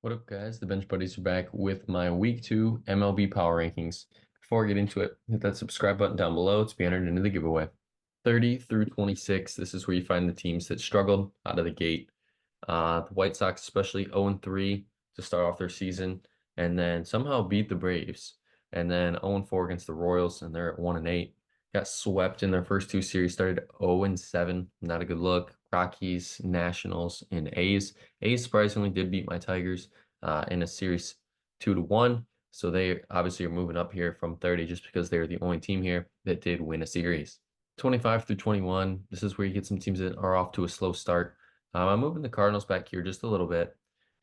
What up, guys? The Bench Buddies are back with my Week 2 MLB Power Rankings. Before I get into it, hit that subscribe button down below to be entered into the giveaway. 30 through 26, this is where you find the teams that struggled out of the gate. The White Sox, especially 0-3 to start off their season, and then somehow beat the Braves, and then 0-4 against the Royals, and they're at 1-8. Got swept in their first two series, started 0-7, not a good look. Rockies, Nationals, and A's. A's surprisingly did beat my Tigers in a series 2-1. So they obviously are moving up here from 30 just because they're the only team here that did win a series. 25 through 21, this is where you get some teams that are off to a slow start. I'm moving the Cardinals back here just a little bit,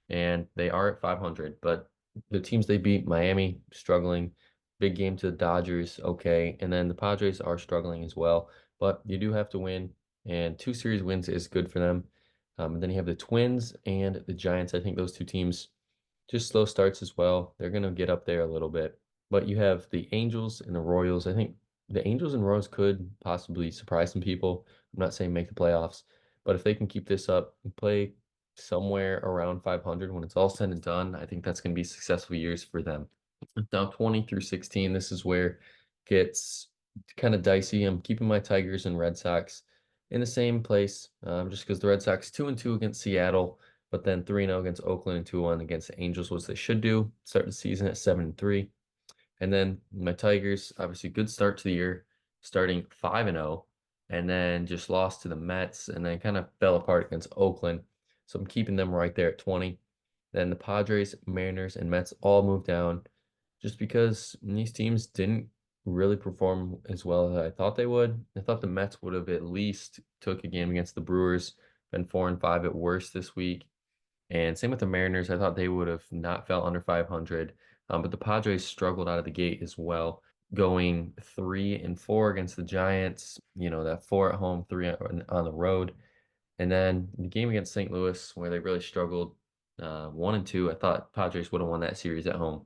and they are at 500. But the teams they beat, Miami, struggling. Big game to the Dodgers, okay. And then the Padres are struggling as well. But you do have to win, and two series wins is good for them. And then you have the Twins and the Giants. I think those two teams just slow starts as well. They're going to get up there a little bit. But you have the Angels and the Royals. I think the Angels and Royals could possibly surprise some people. I'm not saying make the playoffs, but if they can keep this up and play somewhere around 500 when it's all said and done, I think that's going to be successful years for them. Now 20 through 16, this is where it gets kind of dicey. I'm keeping my Tigers and Red Sox in the same place, just because the Red Sox 2-2 against Seattle, but then 3-0 against Oakland and 2-1 against the Angels, which they should do. Start the season at 7-3. And then my Tigers, obviously good start to the year, starting 5-0, and then just lost to the Mets and then kind of fell apart against Oakland. So I'm keeping them right there at 20. Then the Padres, Mariners, and Mets all moved down just because these teams didn't really perform as well as I thought they would. I thought the Mets would have at least took a game against the Brewers, been 4-5 at worst this week. And same with the Mariners. I thought they would have not fell under 500. But the Padres struggled out of the gate as well, going 3-4 against the Giants. That four at home, three on the road. And then the game against St. Louis, where they really struggled, 1-2. I thought Padres would have won that series at home.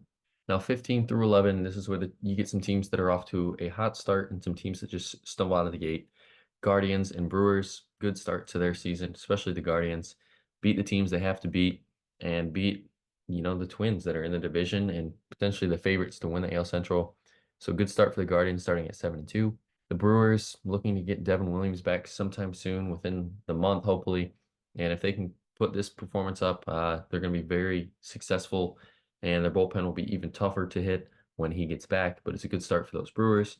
Now 15 through 11, this is where you get some teams that are off to a hot start and some teams that just stumble out of the gate. Guardians and Brewers, good start to their season, especially the Guardians. Beat the teams they have to beat and beat, the Twins that are in the division and potentially the favorites to win the AL Central. So good start for the Guardians starting at 7-2. The Brewers looking to get Devin Williams back sometime soon, within the month, hopefully. And if they can put this performance up, they're going to be very successful, and their bullpen will be even tougher to hit when he gets back. But it's a good start for those Brewers.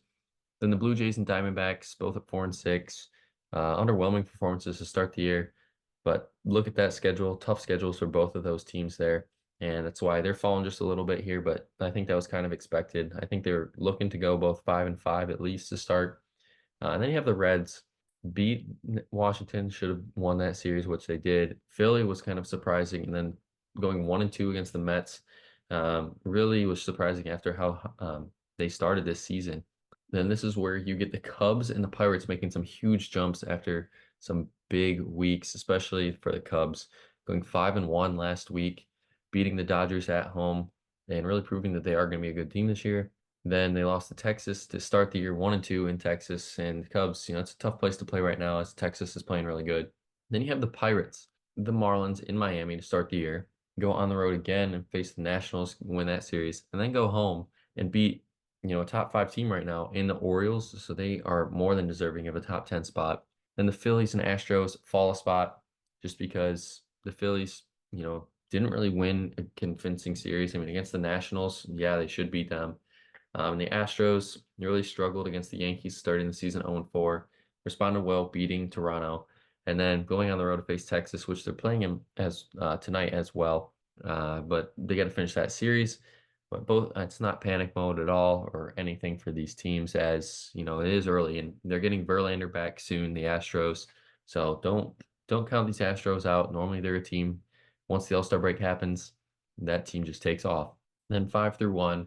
Then the Blue Jays and Diamondbacks, both at 4-6. Underwhelming performances to start the year. But look at that schedule, tough schedules for both of those teams there. And that's why they're falling just a little bit here, but I think that was kind of expected. I think they're looking to go both 5-5 at least to start. And then you have the Reds beat Washington, should have won that series, which they did. Philly was kind of surprising, and then going 1-2 against the Mets really was surprising after how they started this season. Then this is where you get the Cubs and the Pirates making some huge jumps after some big weeks, especially for the Cubs, going 5-1 last week, beating the Dodgers at home, and really proving that they are going to be a good team this year. Then they lost to Texas to start the year 1-2 in Texas. And the Cubs, it's a tough place to play right now as Texas is playing really good. Then you have the Pirates, the Marlins in Miami to start the year, go on the road again and face the Nationals, win that series, and then go home and beat, a top five team right now in the Orioles. So they are more than deserving of a top 10 spot. Then the Phillies and Astros fall a spot just because the Phillies, didn't really win a convincing series. I mean, against the Nationals, yeah, they should beat them. The Astros really struggled against the Yankees starting the season 0-4, responded well, beating Toronto, and then going on the road to face Texas, which they're playing in as tonight as well. But they got to finish that series. But both, it's not panic mode at all or anything for these teams, as it is early and they're getting Verlander back soon, the Astros. So don't count these Astros out. Normally they're a team. Once the All-Star break happens, that team just takes off. Then 5-1.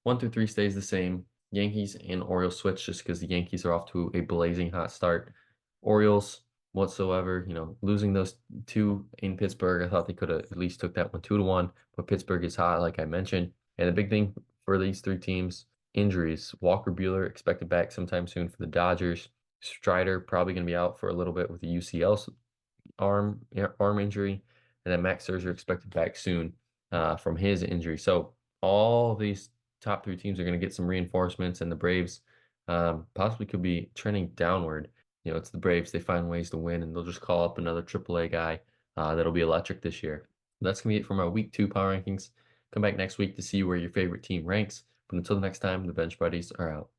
1-3 stays the same. Yankees and Orioles switch just because the Yankees are off to a blazing hot start. Orioles whatsoever, losing those two in Pittsburgh. I thought they could have at least took that one 2-1, but Pittsburgh is hot, like I mentioned. And the big thing for these three teams, injuries. Walker Buehler expected back sometime soon for the Dodgers. Strider probably going to be out for a little bit with the UCL arm injury, and then Max Scherzer expected back soon. from his injury. So all these top three teams are going to get some reinforcements, and the Braves possibly could be trending downward. It's the Braves. They find ways to win, and they'll just call up another AAA guy that'll be electric this year. That's going to be it from our Week 2 power rankings. Come back next week to see where your favorite team ranks. But until next time, the Bench Buddies are out.